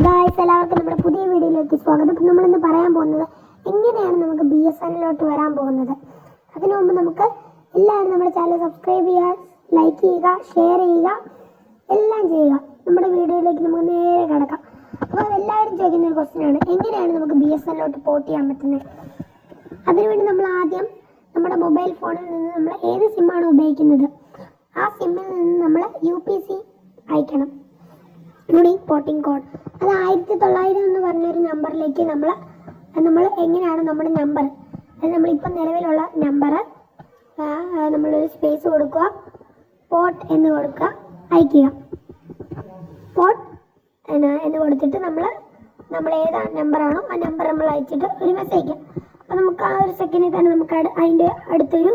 Guys, എല്ലാവർക്കും നമ്മുടെ പുതിയ വീഡിയോയിലേക്ക് സ്വാഗതം. ഇപ്പം നമ്മളിന്ന് പറയാൻ പോകുന്നത് എങ്ങനെയാണ് നമുക്ക് BSNLിലോട്ട് വരാൻ പോകുന്നത്. അതിനു മുമ്പ് നമുക്ക് എല്ലാവരും നമ്മുടെ ചാനൽ സബ്സ്ക്രൈബ് ചെയ്യുക, ലൈക്ക് ചെയ്യുക, ഷെയർ ചെയ്യുക, എല്ലാം ചെയ്യുക. നമ്മുടെ വീഡിയോയിലേക്ക് നമുക്ക് നേരെ കിടക്കാം. അപ്പോൾ എല്ലാവരും ചോദിക്കുന്ന ഒരു ക്വസ്റ്റ്യനാണ്, എങ്ങനെയാണ് നമുക്ക് BSNLിലോട്ട് പോർട്ട് ചെയ്യാൻ പറ്റുന്നത്. അതിനുവേണ്ടി നമ്മൾ ആദ്യം നമ്മുടെ മൊബൈൽ ഫോണിൽ നിന്ന് നമ്മൾ ഏത് സിമ്മാണ് ഉപയോഗിക്കുന്നത് ആ സിമ്മിൽ നിന്ന് നമ്മൾ UPC അയക്കണം. Unique porting code. അത് 1900 എന്ന് പറഞ്ഞൊരു നമ്പറിലേക്ക് നമ്മൾ എങ്ങനെയാണ് നമ്മുടെ നമ്പർ, അത് നമ്മളിപ്പോൾ നിലവിലുള്ള നമ്പർ നമ്മളൊരു സ്പേസ് കൊടുക്കുക, പോർട്ട് എന്ന് കൊടുക്കുക, അയക്കുക. പോർട്ട് എന്ന് കൊടുത്തിട്ട് നമ്മൾ ഏത് നമ്പറാണോ ആ നമ്പർ നമ്മൾ അയച്ചിട്ട് ഒരു മെസ്സേജ് അയക്കാം. അപ്പോൾ നമുക്ക് ആ ഒരു സെക്കൻഡിൽ തന്നെ നമുക്ക് അതിൻ്റെ അടുത്തൊരു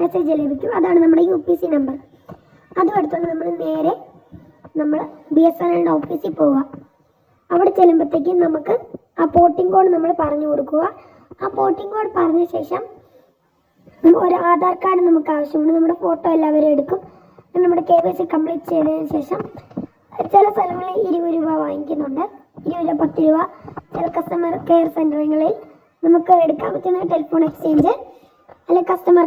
മെസ്സേജ് ലഭിക്കും. അതാണ് നമ്മുടെ UPC നമ്പർ. അതും എടുത്തുകൊണ്ട് നമ്മൾ നേരെ BSNLിൻ്റെ ഓഫീസിൽ പോവുക. അവിടെ ചെല്ലുമ്പോഴത്തേക്കും നമുക്ക് ആ പോർട്ടിംഗ് കോഡ് നമ്മൾ പറഞ്ഞു കൊടുക്കുക. ആ പോർട്ടിംഗ് കോഡ് പറഞ്ഞ ശേഷം ഒരു ആധാർ കാർഡ് നമുക്ക് ആവശ്യമുണ്ട്. നമ്മുടെ ഫോട്ടോ എല്ലാവരും എടുക്കും. നമ്മുടെ KYC കംപ്ലീറ്റ് ചെയ്തതിന് ശേഷം ചില സ്ഥലങ്ങളിൽ 20 രൂപ വാങ്ങിക്കുന്നുണ്ട്, 20 രൂപ, 10 രൂപ. ചില കസ്റ്റമർ കെയർ സെൻ്ററുകളിൽ നമുക്ക് എടുക്കാൻ പറ്റുന്ന ടെലിഫോൺ എക്സ്ചേഞ്ച് അല്ലെങ്കിൽ കസ്റ്റമർ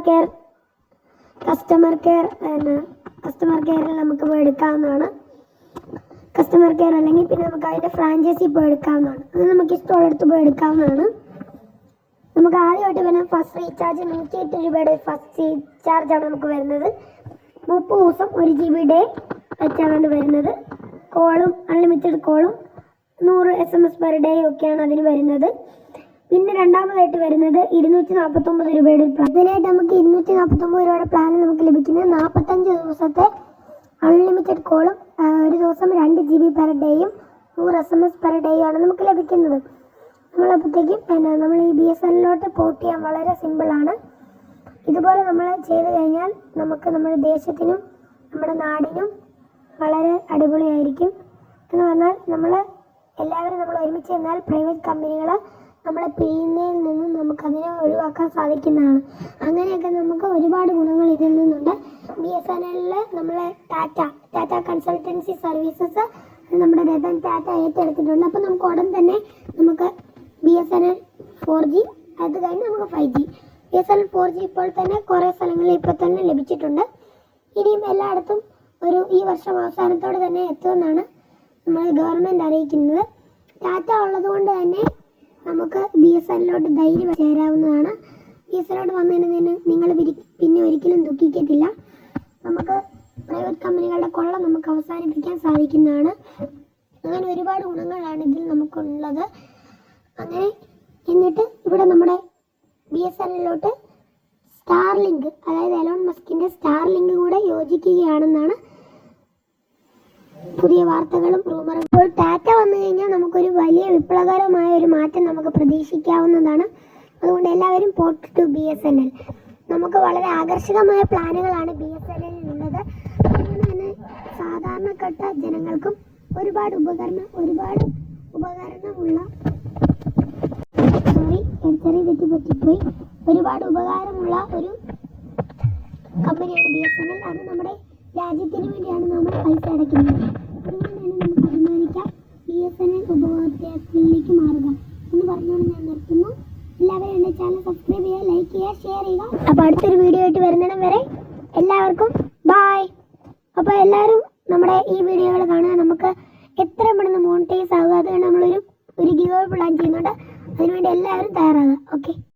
കെയറിൽ നമുക്ക് പോയി എടുക്കാവുന്നതാണ്. കസ്റ്റമർ കെയർ അല്ലെങ്കിൽ പിന്നെ നമുക്ക് അതിൻ്റെ ഫ്രാഞ്ചൈസി പോയി എടുക്കാവുന്നതാണ്. അത് നമുക്ക് ഇഷ്ടമുള്ളടത്ത് പോയി എടുക്കാവുന്നതാണ്. നമുക്ക് ആദ്യമായിട്ട് വരുന്ന ഫസ്റ്റ് റീചാർജ് 108 രൂപയുടെ ഫസ്റ്റ് റീചാർജാണ് നമുക്ക് വരുന്നത്. 30 ദിവസം 1 GB ഡേ വെച്ചാണ് വരുന്നത്. കോളും അൺലിമിറ്റഡ് കോളും 100 SMS പെർ ഡേ ഒക്കെയാണ് അതിന് വരുന്നത്. പിന്നെ രണ്ടാമതായിട്ട് വരുന്നത് 249 രൂപയുടെ പ്ലാൻ. ഇതിനായിട്ട് നമുക്ക് 249 രൂപയുടെ പ്ലാൻ നമുക്ക് ലഭിക്കുന്നത് 45 ദിവസത്തെ അൺലിമിറ്റഡ് കോളും ഒരു ദിവസം 2 GB പെർ ഡേയും 100 SMS പെർ ഡേയും ആണ് നമുക്ക് ലഭിക്കുന്നത്. നമ്മളപ്പോഴത്തേക്കും നമ്മൾ ഈ BSNLിലോട്ട് പോർട്ട് ചെയ്യാൻ വളരെ സിമ്പിളാണ്. ഇതുപോലെ നമ്മൾ ചെയ്ത് കഴിഞ്ഞാൽ നമുക്ക് നമ്മുടെ ദേശത്തിനും നമ്മുടെ നാടിനും വളരെ അടിപൊളിയായിരിക്കും. എന്ന് പറഞ്ഞാൽ എല്ലാവരും ഒരുമിച്ച് എന്നാൽ പ്രൈവറ്റ് കമ്പനികൾ നമ്മളെ പിഴിയുന്നതിൽ നിന്നും നമുക്കതിനെ ഒഴിവാക്കാൻ സാധിക്കുന്നതാണ്. അങ്ങനെയൊക്കെ നമുക്ക് ഒരുപാട് ഗുണങ്ങൾ ഇതിൽ നിന്നുണ്ട്. BSNLിൽ നമ്മളെ ടാറ്റ കൺസൾട്ടൻസി സർവീസസ് നമ്മുടെ രതൻ ടാറ്റ ഏറ്റെടുത്തിട്ടുണ്ട്. അപ്പോൾ നമുക്ക് ഉടൻ തന്നെ BSNL 4G, അത് കഴിഞ്ഞ് നമുക്ക് 5G. BSNL 4G ഇപ്പോൾ തന്നെ കുറേ സ്ഥലങ്ങളിൽ ഇപ്പോൾ തന്നെ ലഭിച്ചിട്ടുണ്ട്. ഇനിയും എല്ലായിടത്തും ഈ വർഷം അവസാനത്തോടെ തന്നെ എത്തുമെന്നാണ് നമ്മൾ ഗവൺമെൻറ് അറിയിക്കുന്നത്. ടാറ്റ ഉള്ളതുകൊണ്ട് തന്നെ നമുക്ക് BSNLിലോട്ട് ധൈര്യം ചേരാവുന്നതാണ്. BSNLിലോട്ട് വന്നതിന് നിങ്ങൾ പിന്നെ ഒരിക്കലും ദുഃഖിക്കത്തില്ല. നമുക്ക് പ്രൈവറ്റ് കമ്പനികളുടെ കൊള്ള നമുക്ക് അവസാനിപ്പിക്കാൻ സാധിക്കുന്നതാണ്. അങ്ങനെ ഒരുപാട് ഗുണങ്ങളാണ് ഇതിൽ നമുക്കുള്ളത്. അങ്ങനെ എന്നിട്ട് ഇവിടെ നമ്മുടെ BSNLിലോട്ട് സ്റ്റാർലിങ്ക്, അതായത് എലോൺ മസ്കിൻ്റെ സ്റ്റാർലിങ്ക് കൂടെ യോജിക്കുകയാണെന്നാണ് പുതിയ വാർത്തകളും റൂമറും. ഇപ്പോൾ ടാറ്റ വന്നു കഴിഞ്ഞാൽ നമുക്കൊരു വലിയ വിപ്ലവകരമായ ഒരു മാറ്റം നമുക്ക് പ്രതീക്ഷിക്കാവുന്നതാണ്. അതുകൊണ്ട് എല്ലാവരും പോർട്ട് ടു BSNL. നമുക്ക് വളരെ ആകർഷകമായ പ്ലാനുകളാണ് BSNLിൽ ഉള്ളത്. അതുകൊണ്ട് തന്നെ സാധാരണപ്പെട്ട ജനങ്ങൾക്കും ഒരുപാട് ഉപകാരമുള്ള ഒരു കമ്പനിയാണ് BSNL. അത് നമ്മുടെ രാജ്യത്തിന് വേണ്ടിയാണ് നമ്മൾ പൈസ അടയ്ക്കുന്നത്. അതുകൊണ്ട് തന്നെ നമുക്ക് അഭിമാനിക്കാം. BSNL ഉപഭോക്താക്കളിലേക്ക് മാറുക എന്ന് പറഞ്ഞുകൊണ്ട് ഞാൻ നിർത്തുന്നു. എല്ലാവരും എൻ്റെ ചാനൽ സബ്സ്ക്രൈബ് ചെയ്യുക, ലൈക്ക് ചെയ്യുക, ഷെയർ ചെയ്യുക. അപ്പോൾ അടുത്തൊരു വീഡിയോ ആയിട്ട് വരുന്നിടം വരെ എല്ലാവർക്കും ബായ്. അപ്പോൾ എല്ലാവരും നമ്മുടെ ഈ വീഡിയോകൾ കാണുക. നമുക്ക് എത്രയും പെട്ടെന്ന് മോണിറ്റൈസ് ആകുക. അതുകൊണ്ട് നമ്മളൊരു ഗിവ് അവേ പ്ലാൻ ചെയ്യുന്നുണ്ട്. അതിനുവേണ്ടി എല്ലാവരും തയ്യാറാകുക. ഓക്കെ.